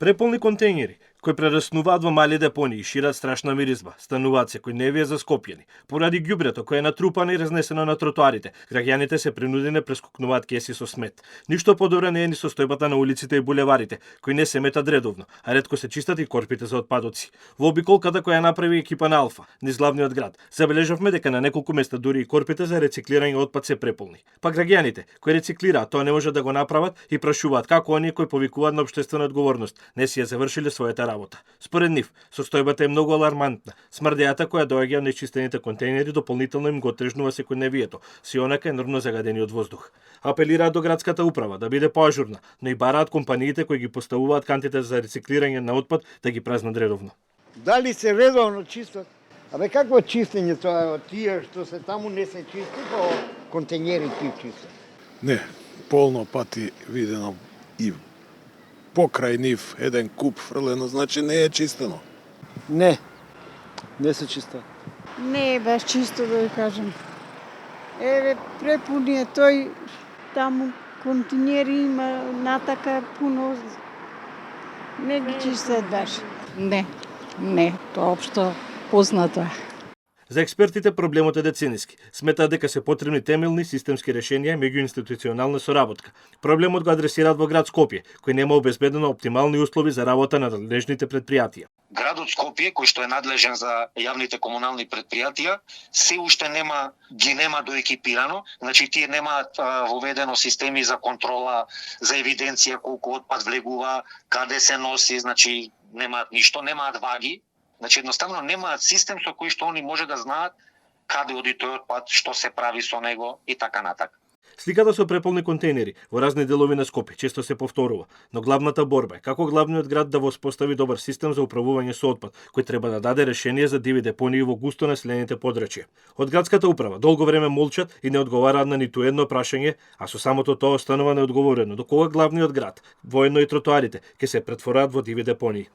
Преполни контејнери, кои прераснуваат во мали депонии и шират страшна миризма, стануваат секој невие заскопјени. Поради ѓубрето кое е натрупано и разнесено на тротоарите, граѓаните се принудени да прескокнуваат кеси со смет. Ништо подобро не е ни состојбата на улиците и булеварите, кои не се метат редовно, а ретко се чистат и корпите за отпадоци. Во обиколката која направи екипа на Алфа, низ главниот град, забележавме дека на неколку места дури и корпите за рециклирање отпад се преполни. Па граѓаните кои рециклираат тоа не може да го направат и прашуваат како оние кои повикуваат на општествена одговорност не си ја завршиле својата работа. Според нив, состојбата е многу алармантна. Смрдејата која доаѓа од нечистените контејнери дополнително им го отежнува секојдневието, сионака енормно загадениот воздух. Апелираат до градската управа да биде поажурна, но и бараат компаниите кои ги поставуваат кантите за рециклирање на отпад да ги празнат редовно. Дали се редовно чистат? Абе какво чистење тоа? Тие што се таму не се чисти, по контејнери ти чистат. Не, полно пати видено и покрај нив еден куп фрлено, значи не е чистено. Не, не се чиста. Не е баш чисто да ви кажем. Еве препуни е тој таму континери има натака пуно. Не ги чистат баш. Не, тоа општо познато е. За експертите проблемот е децениски. Сметаат дека се потребни темелни системски решенија меѓуинституционална соработка. Проблемот го адресираат во град Скопје, кој нема обезбедено оптимални услови за работа на надлежните предпријатија. Градот Скопје, кој што е надлежен за јавните комунални предпријатија, се уште ги нема доекипирано, значи тие немаат воведено системи за контрола, за евиденција колку отпад влегува, каде се носи, значи немаат ништо, немаат ваги. Значи едноставно немаат систем со кој што они може да знаат каде оди тој отпад, што се прави со него и така натака. Сликата со преполни контејнери во разни делови на Скопје често се повторува, но главната борба е како главниот град да воспостави добар систем за управување со отпад, кој треба да даде решение за диви депонии во густо населените подрачја. Од градската управа долго време молчат и не одговараат на ниту едно прашање, а со самото тоа останува неодговорено до кога главниот град, воено и тротоарите ќе се претвораат во диви депонии.